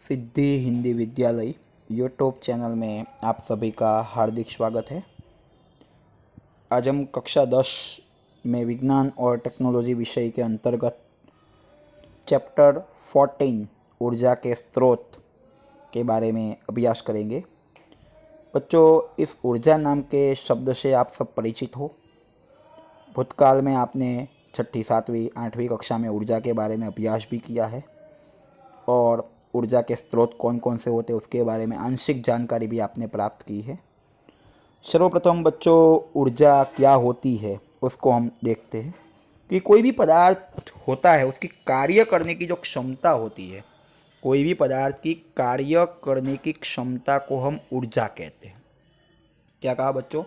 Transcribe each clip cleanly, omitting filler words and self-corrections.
सिद्धि हिंदी विद्यालय YouTube channel में आप सभी का हार्दिक स्वागत है। आज हम कक्षा 10 में विज्ञान और टेक्नोलॉजी विषय के अंतर्गत चैप्टर 14 ऊर्जा के स्रोत के बारे में अभ्यास करेंगे। बच्चों, इस ऊर्जा नाम के शब्द से आप सब परिचित हो। भूतकाल में आपने छठी, सातवीं, आठवीं कक्षा में ऊर्जा के बारे में अभ्यास भी किया है और ऊर्जा के स्रोत कौन कौन से होते हैं उसके बारे में आंशिक जानकारी भी आपने प्राप्त की है। सर्वप्रथम बच्चों, ऊर्जा क्या होती है उसको हम देखते हैं कि कोई भी पदार्थ होता है उसकी कार्य करने की जो क्षमता होती है, कोई भी पदार्थ की कार्य करने की क्षमता को हम ऊर्जा कहते हैं। क्या कहा बच्चों?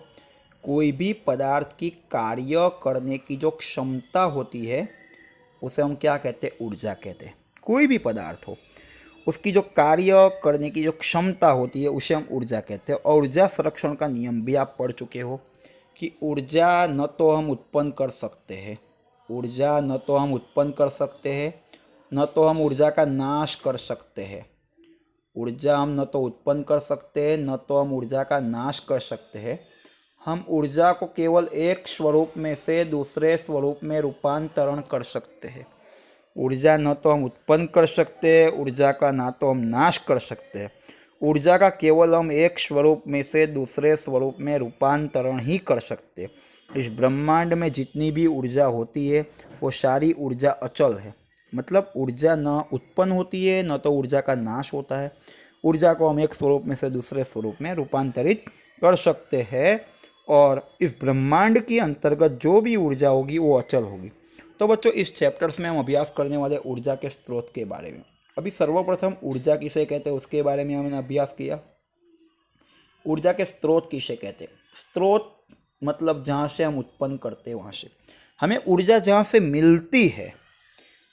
कोई भी पदार्थ की कार्य करने की जो क्षमता होती है उसे हम क्या कहते हैं? ऊर्जा कहते हैं। कोई भी पदार्थ हो उसकी जो कार्य करने की जो क्षमता होती है उसे हम ऊर्जा कहते हैं। और ऊर्जा संरक्षण का नियम भी आप पढ़ चुके हो कि ऊर्जा न तो हम उत्पन्न कर सकते हैं, ऊर्जा न तो हम उत्पन्न कर सकते हैं, न तो हम ऊर्जा का नाश कर सकते हैं। ऊर्जा हम न तो उत्पन्न कर सकते हैं, न तो हम ऊर्जा का नाश कर सकते हैं। हम ऊर्जा को केवल एक स्वरूप में से दूसरे स्वरूप में रूपांतरण कर सकते हैं। ऊर्जा न तो हम उत्पन्न कर सकते हैं, ऊर्जा का ना तो हम नाश कर सकते हैं। ऊर्जा का केवल हम एक स्वरूप में से दूसरे स्वरूप में रूपांतरण ही कर सकते हैं। इस ब्रह्मांड में जितनी भी ऊर्जा होती है वो सारी ऊर्जा अचल है। मतलब ऊर्जा न उत्पन्न होती है, न तो ऊर्जा का नाश होता है। ऊर्जा को हम एक स्वरूप में से दूसरे स्वरूप में रूपांतरित कर सकते हैं और इस ब्रह्मांड के अंतर्गत जो भी ऊर्जा होगी वो अचल होगी। तो बच्चों, इस चैप्टर्स में हम अभ्यास करने वाले ऊर्जा के स्रोत के बारे में। अभी सर्वप्रथम ऊर्जा किसे कहते हैं उसके बारे में हमने अभ्यास किया। ऊर्जा के स्रोत किसे कहते हैं? स्रोत मतलब जहाँ से हम उत्पन्न करते हैं, वहाँ से हमें ऊर्जा जहाँ से मिलती है,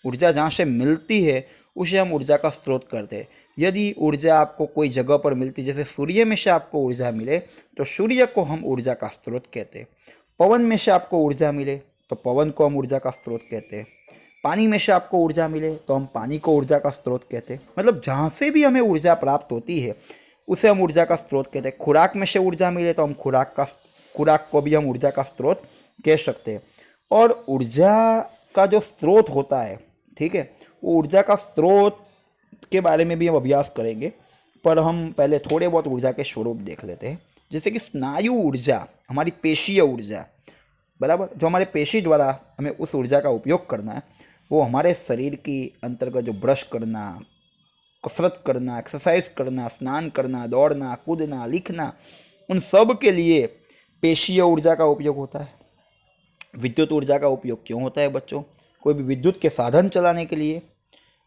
ऊर्जा जहाँ से मिलती है उसे हम ऊर्जा का स्रोत करते हैं। यदि ऊर्जा आपको कोई जगह पर मिलती, जैसे सूर्य में से आपको ऊर्जा मिले तो सूर्य को हम ऊर्जा का स्रोत कहते हैं। पवन में से आपको ऊर्जा मिले तो पवन को हम ऊर्जा का स्रोत कहते हैं। पानी में से आपको ऊर्जा मिले तो हम पानी को ऊर्जा का स्रोत कहते हैं। मतलब जहाँ से भी हमें ऊर्जा प्राप्त होती है उसे हम ऊर्जा का स्रोत कहते हैं। खुराक में से ऊर्जा मिले तो हम खुराक को भी हम ऊर्जा का स्रोत कह सकते हैं। और ऊर्जा का जो स्रोत होता है, ठीक है, वो ऊर्जा का स्रोत के बारे में भी हम अभ्यास करेंगे, पर हम पहले थोड़े बहुत ऊर्जा के स्वरूप देख लेते हैं। जैसे कि स्नायु ऊर्जा, हमारी पेशीय ऊर्जा, बराबर, जो हमारे पेशी द्वारा हमें उस ऊर्जा का उपयोग करना है, वो हमारे शरीर की अंतर्गत जो ब्रश करना, कसरत करना, एक्सरसाइज करना, स्नान करना, दौड़ना, कूदना, लिखना, उन सब के लिए पेशीय ऊर्जा का उपयोग होता है। विद्युत ऊर्जा का उपयोग क्यों होता है बच्चों? कोई भी विद्युत के साधन चलाने के लिए,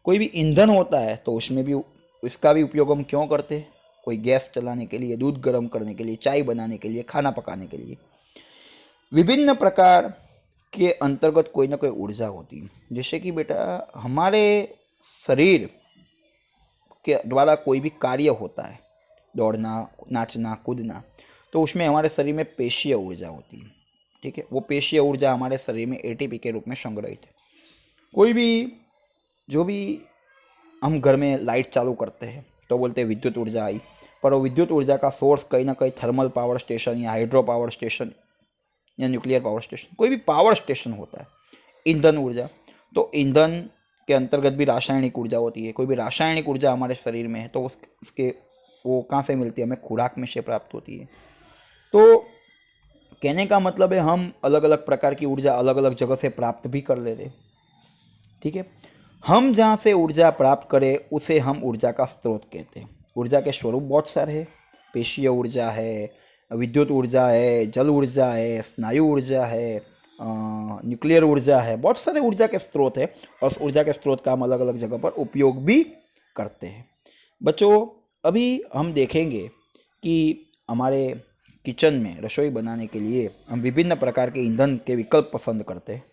कोई भी ईंधन होता है तो उसमें भी इसका भी उपयोग हम क्यों करते हैं? कोई गैस चलाने के लिए, दूध गर्म करने के लिए, चाय बनाने के लिए, खाना पकाने के लिए। विभिन्न प्रकार के अंतर्गत कोई ना कोई ऊर्जा होती है। जैसे कि बेटा, हमारे शरीर के द्वारा कोई भी कार्य होता है, दौड़ना, नाचना, कूदना, तो उसमें हमारे शरीर में पेशीय ऊर्जा होती है। ठीक है, वो पेशीय ऊर्जा हमारे शरीर में एटीपी के रूप में संग्रहित है। कोई भी, जो भी हम घर में लाइट चालू करते हैं तो बोलते हैं विद्युत ऊर्जा आई, पर वो विद्युत ऊर्जा का सोर्स कहीं ना कहीं थर्मल पावर स्टेशन या हाइड्रो पावर स्टेशन या न्यूक्लियर पावर स्टेशन, कोई भी पावर स्टेशन होता है। ईंधन ऊर्जा, तो ईंधन के अंतर्गत भी रासायनिक ऊर्जा होती है। कोई भी रासायनिक ऊर्जा हमारे शरीर में है तो उसके वो कहाँ से मिलती है? हमें खुराक में से प्राप्त होती है। तो कहने का मतलब है हम अलग अलग प्रकार की ऊर्जा अलग अलग जगह से प्राप्त भी कर लेते हैं। ठीक है, हम जहाँ से ऊर्जा प्राप्त करें उसे हम ऊर्जा का स्रोत कहते हैं। ऊर्जा के स्वरूप बहुत सारे हैं। पेशीय ऊर्जा है, विद्युत ऊर्जा है, जल ऊर्जा है, स्नायु ऊर्जा है, न्यूक्लियर ऊर्जा है, बहुत सारे ऊर्जा के स्रोत है और उस ऊर्जा के स्रोत का हम अलग अलग जगह पर उपयोग भी करते हैं। बच्चों, अभी हम देखेंगे कि हमारे किचन में रसोई बनाने के लिए हम विभिन्न प्रकार के ईंधन के विकल्प पसंद करते हैं,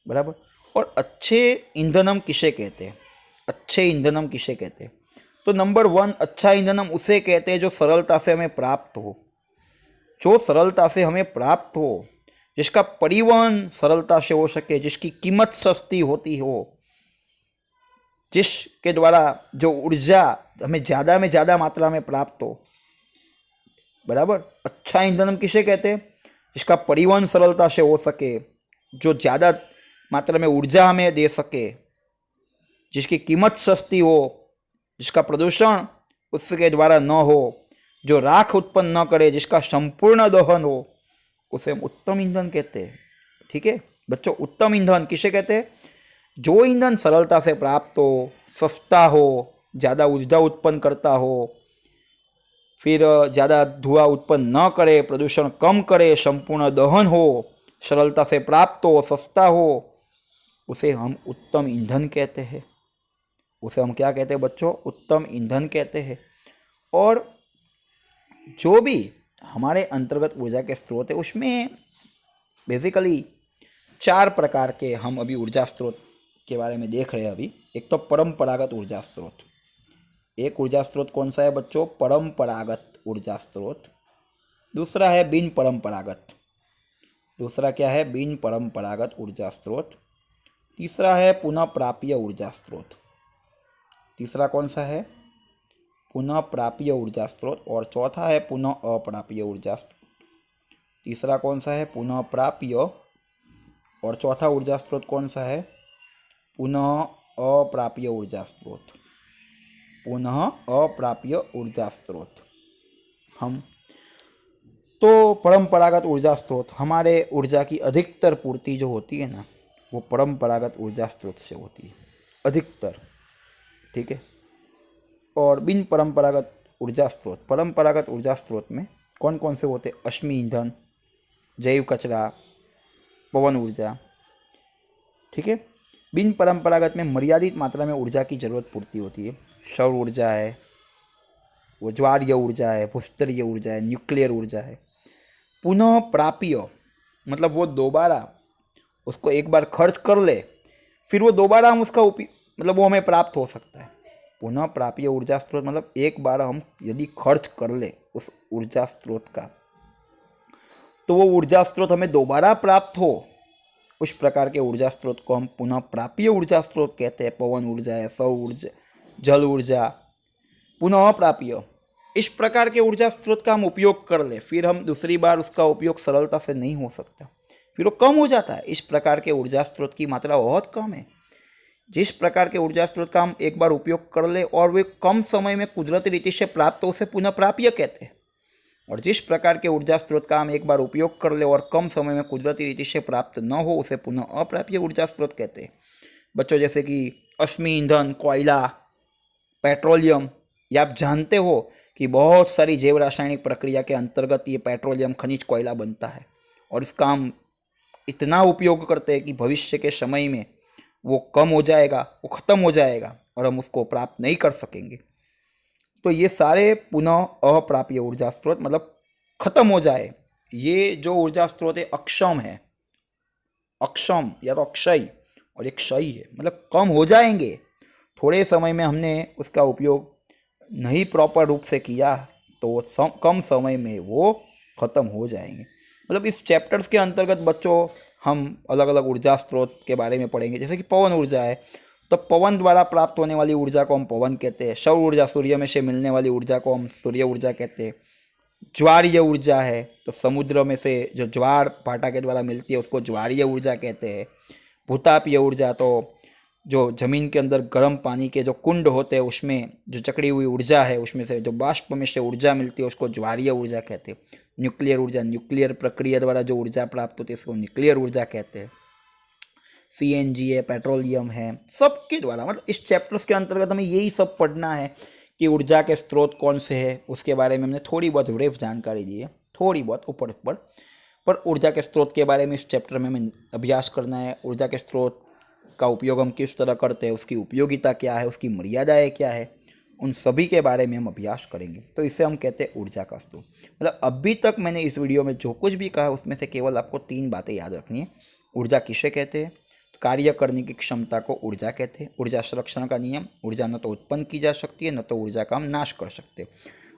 बराबर। और अच्छे ईंधन हम किसे कहते हैं? अच्छे ईंधन हम किसे कहते हैं? तो नंबर 1, अच्छा ईंधन हम उसे कहते हैं जो सरलता से हमें प्राप्त हो, जो सरलता से हमें प्राप्त हो, जिसका परिवहन सरलता से हो सके, जिसकी कीमत सस्ती होती हो, जिसके द्वारा जो ऊर्जा हमें ज़्यादा में ज़्यादा मात्रा में प्राप्त हो। बराबर। अच्छा ईंधन हम किसे कहते हैं? जिसका परिवहन सरलता से हो सके, जो ज़्यादा मात्रा में ऊर्जा हमें दे सके, जिसकी कीमत सस्ती हो, जिसका प्रदूषण उसके द्वारा न हो, जो राख उत्पन्न न करे, जिसका संपूर्ण दहन हो, उसे हम उत्तम ईंधन कहते हैं। ठीक है बच्चों, उत्तम ईंधन किसे कहते हैं? जो ईंधन सरलता से प्राप्त हो, सस्ता हो, ज़्यादा ऊर्जा उत्पन्न करता हो, फिर ज़्यादा धुआं उत्पन्न न करे, प्रदूषण कम करे, संपूर्ण दहन हो, सरलता से प्राप्त हो, सस्ता हो, उसे हम उत्तम ईंधन कहते हैं। उसे हम क्या कहते हैं बच्चों? उत्तम ईंधन कहते हैं। और जो भी हमारे अंतर्गत ऊर्जा के स्रोत है उसमें बेसिकली 4 प्रकार के हम अभी ऊर्जा स्रोत के बारे में देख रहे हैं अभी। एक तो परंपरागत ऊर्जा स्रोत। एक ऊर्जा स्रोत कौन सा है बच्चों? परंपरागत ऊर्जा स्रोत। दूसरा है बिन परंपरागत। दूसरा क्या है? बिन परंपरागत ऊर्जा स्रोत। तीसरा है पुनः प्राप्य ऊर्जा स्रोत। तीसरा कौन सा है? पुनः प्राप्य ऊर्जा स्रोत। और चौथा है पुनः अप्राप्य ऊर्जा स्रोत। तीसरा कौन सा है? पुनः प्राप्य। और चौथा ऊर्जा स्रोत कौन सा है? पुनः अप्राप्य ऊर्जा स्रोत। पुनः अप्राप्य ऊर्जा स्रोत। हम तो परंपरागत ऊर्जा स्रोत, हमारे ऊर्जा की अधिकतर पूर्ति जो होती है ना, वो परंपरागत ऊर्जा स्रोत से होती है अधिकतर। ठीक है। और बिन परंपरागत ऊर्जा स्रोत, परंपरागत ऊर्जा स्रोत में कौन कौन से होते? अश्मी ईंधन, जैव कचरा, पवन ऊर्जा। ठीक है। बिन परंपरागत में मर्यादित मात्रा में ऊर्जा की जरूरत पूर्ति होती है। सौर ऊर्जा है, वो ज्वारीय ऊर्जा है, भूस्तरीय ऊर्जा है, न्यूक्लियर ऊर्जा है। पुनः प्राप्य मतलब वो दोबारा उसको एक बार खर्च कर ले, फिर वो दोबारा हम उसका मतलब वो हमें प्राप्त हो सकता है। पुनः प्राप्य ऊर्जा स्रोत मतलब एक बार हम यदि खर्च कर ले उस ऊर्जा स्रोत का, तो वो ऊर्जा स्रोत हमें दोबारा प्राप्त हो, उस प्रकार के ऊर्जा स्रोत को हम पुनः प्राप्य ऊर्जा स्रोत कहते हैं। पवन ऊर्जा है, सौर ऊर्जा, जल ऊर्जा। पुनः प्राप्य, इस प्रकार के ऊर्जा स्रोत का हम उपयोग कर ले, फिर हम दूसरी बार उसका उपयोग सरलता से नहीं हो सकता, फिर वो कम हो जाता है। इस प्रकार के ऊर्जा स्रोत की मात्रा बहुत कम है। जिस प्रकार के ऊर्जा स्रोत का हम एक बार उपयोग कर ले और वे कम समय में कुदरती रीति से प्राप्त हो, उसे पुनः प्राप्य कहते हैं। और जिस प्रकार के ऊर्जा स्रोत का हम एक बार उपयोग कर ले और कम समय में कुदरती रीति से प्राप्त न हो, उसे पुनः अप्राप्य ऊर्जा स्रोत कहते हैं। बच्चों, जैसे कि अश्मी ईंधन, कोयला, पेट्रोलियम, ये आप जानते हो कि बहुत सारी जैव रासायनिक प्रक्रिया के अंतर्गत ये पेट्रोलियम खनिज कोयला बनता है, और इसका हम इतना उपयोग करते हैं कि भविष्य के समय में वो कम हो जाएगा, वो ख़त्म हो जाएगा और हम उसको प्राप्त नहीं कर सकेंगे। तो ये सारे पुनः अप्राप्य ऊर्जा स्रोत मतलब खत्म हो जाए, ये जो ऊर्जा स्रोत है अक्षम है, अक्षम या तो अक्षय, और एक क्षय है मतलब कम हो जाएंगे। थोड़े समय में हमने उसका उपयोग नहीं प्रॉपर रूप से किया तो कम समय में वो खत्म हो जाएंगे। मतलब इस चैप्टर्स के अंतर्गत बच्चों हम अलग अलग ऊर्जा स्रोत के बारे में पढ़ेंगे। जैसे कि पवन ऊर्जा है, तो पवन द्वारा प्राप्त होने वाली ऊर्जा को हम पवन कहते हैं। सौर ऊर्जा, सूर्य में से मिलने वाली ऊर्जा को हम सूर्य ऊर्जा कहते हैं। ज्वारीय ऊर्जा है, तो समुद्र में से जो ज्वार भाटा के द्वारा मिलती है उसको ज्वारीय ऊर्जा कहते हैं। भूतापीय ऊर्जा, तो जो जमीन के अंदर गर्म पानी के जो कुंड होते हैं उसमें जो चकड़ी हुई ऊर्जा है, उसमें से जो बाष्प में से ऊर्जा मिलती है उसको ज्वारीय ऊर्जा कहते हैं। न्यूक्लियर ऊर्जा, न्यूक्लियर प्रक्रिया द्वारा जो ऊर्जा प्राप्त होती है उसको न्यूक्लियर ऊर्जा कहते हैं। सीएनजी है, पेट्रोलियम है, सबके द्वारा मतलब इस चैप्टर्स के अंतर्गत हमें यही सब पढ़ना है कि ऊर्जा के स्रोत कौन से हैं, उसके बारे में हमने थोड़ी बहुत ब्रीफ जानकारी दी है, थोड़ी बहुत ऊपर ऊपर। पर ऊर्जा के स्रोत के बारे में इस चैप्टर में हमें अभ्यास करना है। ऊर्जा के स्रोत का उपयोग हम किस तरह करते हैं, उसकी उपयोगिता क्या है, उसकी मर्यादाएं क्या है, उन सभी के बारे में हम अभ्यास करेंगे। तो इसे हम कहते हैं ऊर्जा का स्रोत। मतलब अभी तक मैंने इस वीडियो में जो कुछ भी कहा उसमें से केवल आपको 3 बातें याद रखनी है। ऊर्जा किसे कहते हैं, कार्य करने की क्षमता को ऊर्जा कहते हैं। ऊर्जा संरक्षण का नियम, ऊर्जा न तो उत्पन्न की जा सकती है, न तो ऊर्जा का हम नाश कर सकते।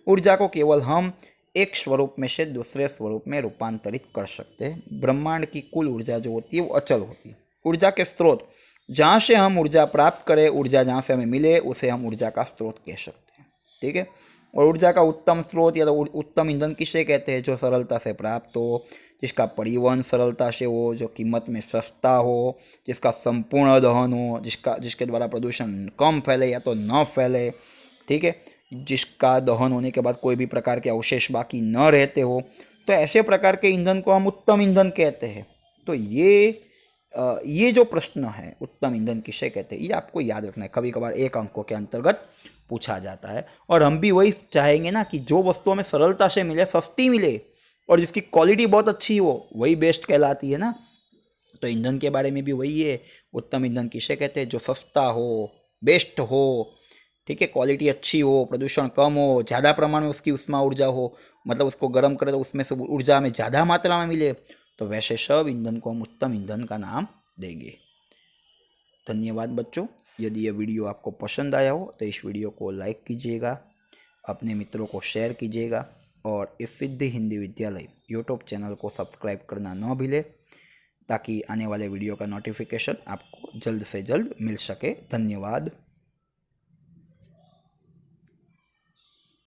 ऊर्जा को केवल हम एक स्वरूप में से दूसरे स्वरूप में रूपांतरित कर सकते हैं। ब्रह्मांड की कुल ऊर्जा जो होती है वो अचल होती है। ऊर्जा के स्रोत, जहाँ से हम ऊर्जा प्राप्त करें, ऊर्जा जहाँ से हमें मिले, उसे हम ऊर्जा का स्रोत कह सकते हैं। ठीक है। और ऊर्जा का उत्तम स्रोत या तो उत्तम ईंधन किसे कहते हैं? जो सरलता से प्राप्त हो, जिसका परिवहन सरलता से हो, जो कीमत में सस्ता हो, जिसका संपूर्ण दहन हो, जिसके द्वारा प्रदूषण कम फैले या तो न फैले। ठीक है। जिसका दहन होने के बाद कोई भी प्रकार के अवशेष बाकी न रहते हो, तो ऐसे प्रकार के ईंधन को हम उत्तम ईंधन कहते हैं। तो ये जो प्रश्न है उत्तम ईंधन किसे कहते हैं, ये आपको याद रखना है। कभी कभार 1 अंकों के अंतर्गत पूछा जाता है। और हम भी वही चाहेंगे ना कि जो वस्तु हमें सरलता से मिले, सस्ती मिले और जिसकी क्वालिटी बहुत अच्छी हो, वही बेस्ट कहलाती है ना। तो ईंधन के बारे में भी वही है। उत्तम ईंधन किसे कहते हैं? जो सस्ता हो, बेस्ट हो, ठीक है, क्वालिटी अच्छी हो, प्रदूषण कम हो, ज़्यादा प्रमाण में उसकी उष्मा ऊर्जा हो, मतलब उसको गर्म करे तो उसमें से ऊर्जा हमें ज़्यादा मात्रा में मिले, तो वैसे सब ईंधन को हम उत्तम ईंधन का नाम देंगे। धन्यवाद बच्चों। यदि ये वीडियो आपको पसंद आया हो तो इस वीडियो को लाइक कीजिएगा, अपने मित्रों को शेयर कीजिएगा और इस सिद्धि हिंदी विद्यालय यूट्यूब चैनल को सब्सक्राइब करना न भूलें, ताकि आने वाले वीडियो का नोटिफिकेशन आपको जल्द से जल्द मिल सके। धन्यवाद।